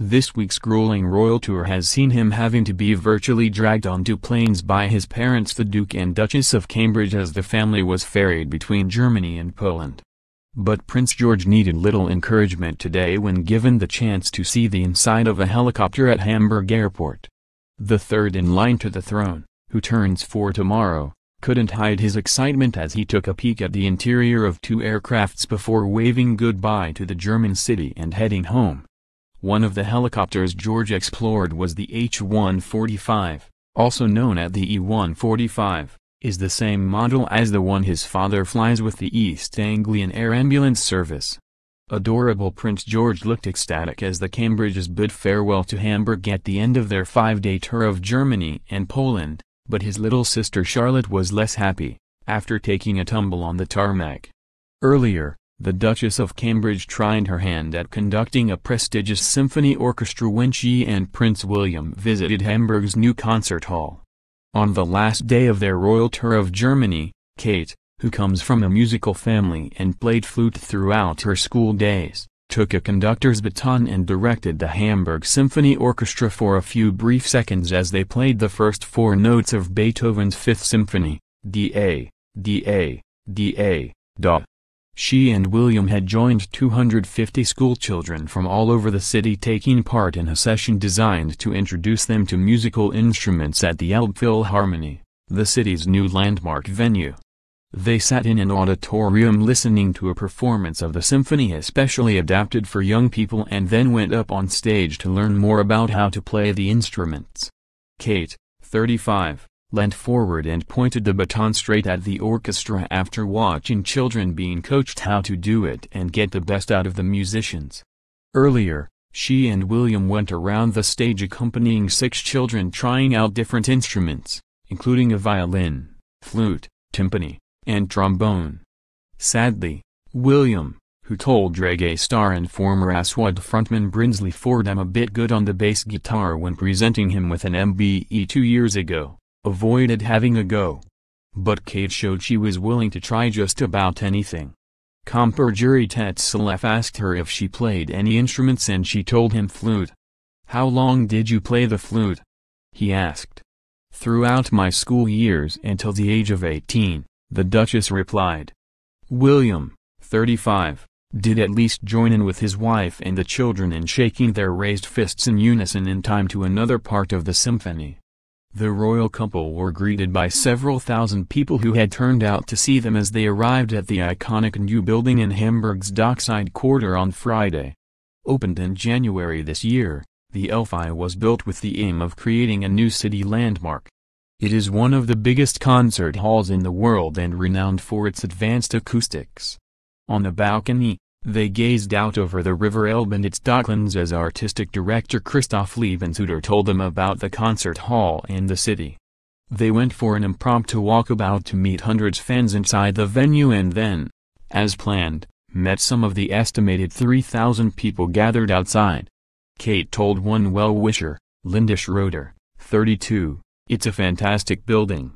This week's grueling royal tour has seen him having to be virtually dragged onto planes by his parents, the Duke and Duchess of Cambridge, as the family was ferried between Germany and Poland. But Prince George needed little encouragement today when given the chance to see the inside of a helicopter at Hamburg Airport. The third in line to the throne, who turns 4 tomorrow, couldn't hide his excitement as he took a peek at the interior of 2 aircrafts before waving goodbye to the German city and heading home. One of the helicopters George explored was the H-145, also known as the E-145, is the same model as the one his father flies with the East Anglian Air Ambulance Service. Adorable Prince George looked ecstatic as the Cambridges bid farewell to Hamburg at the end of their 5-day tour of Germany and Poland, but his little sister Charlotte was less happy, after taking a tumble on the tarmac. Earlier, the Duchess of Cambridge tried her hand at conducting a prestigious symphony orchestra when she and Prince William visited Hamburg's new concert hall. On the last day of their royal tour of Germany, Kate, who comes from a musical family and played flute throughout her school days, took a conductor's baton and directed the Hamburg Symphony Orchestra for a few brief seconds as they played the first 4 notes of Beethoven's Fifth Symphony, D-A, D-A, D-A, Da. She and William had joined 250 schoolchildren from all over the city taking part in a session designed to introduce them to musical instruments at the Elbphilharmonie, the city's new landmark venue. They sat in an auditorium listening to a performance of the symphony especially adapted for young people and then went up on stage to learn more about how to play the instruments. Kate, 35, leant forward and pointed the baton straight at the orchestra after watching children being coached how to do it and get the best out of the musicians. Earlier, she and William went around the stage accompanying 6 children trying out different instruments, including a violin, flute, timpani, and trombone. Sadly, William, who told reggae star and former Aswad frontman Brinsley Ford I'm a bit good on the bass guitar when presenting him with an MBE 2 years ago, avoided having a go. But Kate showed she was willing to try just about anything. Komposer Tetzeleff asked her if she played any instruments and she told him flute. "How long did you play the flute?" he asked. "Throughout my school years until the age of 18, the Duchess replied. William, 35, did at least join in with his wife and the children in shaking their raised fists in unison in time to another part of the symphony. The royal couple were greeted by several thousand people who had turned out to see them as they arrived at the iconic new building in Hamburg's Dockside Quarter on Friday. Opened in January this year, the Elfi was built with the aim of creating a new city landmark. It is one of the biggest concert halls in the world and renowned for its advanced acoustics. On a balcony, they gazed out over the River Elbe and its docklands as artistic director Christoph Liebensuter told them about the concert hall and the city. They went for an impromptu walkabout to meet hundreds of fans inside the venue and then, as planned, met some of the estimated 3,000 people gathered outside. Kate told one well-wisher, Linda Schroeder, 32, "It's a fantastic building."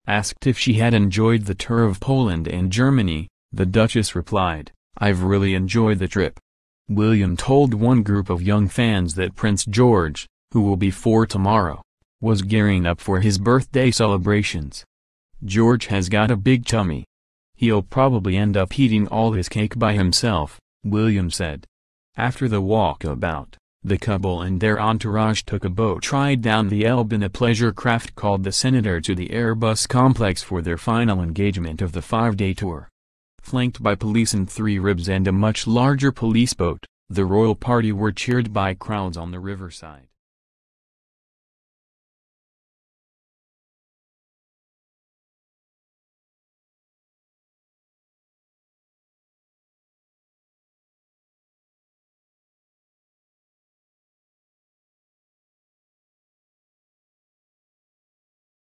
Asked if she had enjoyed the tour of Poland and Germany, the Duchess replied, "I've really enjoyed the trip." William told one group of young fans that Prince George, who will be 4 tomorrow, was gearing up for his birthday celebrations. "George has got a big tummy. He'll probably end up eating all his cake by himself," William said. After the walkabout, the couple and their entourage took a boat ride down the Elbe in a pleasure craft called the Senator to the Airbus complex for their final engagement of the 5-day tour. Flanked by police in 3 ribs and a much larger police boat, the royal party were cheered by crowds on the riverside.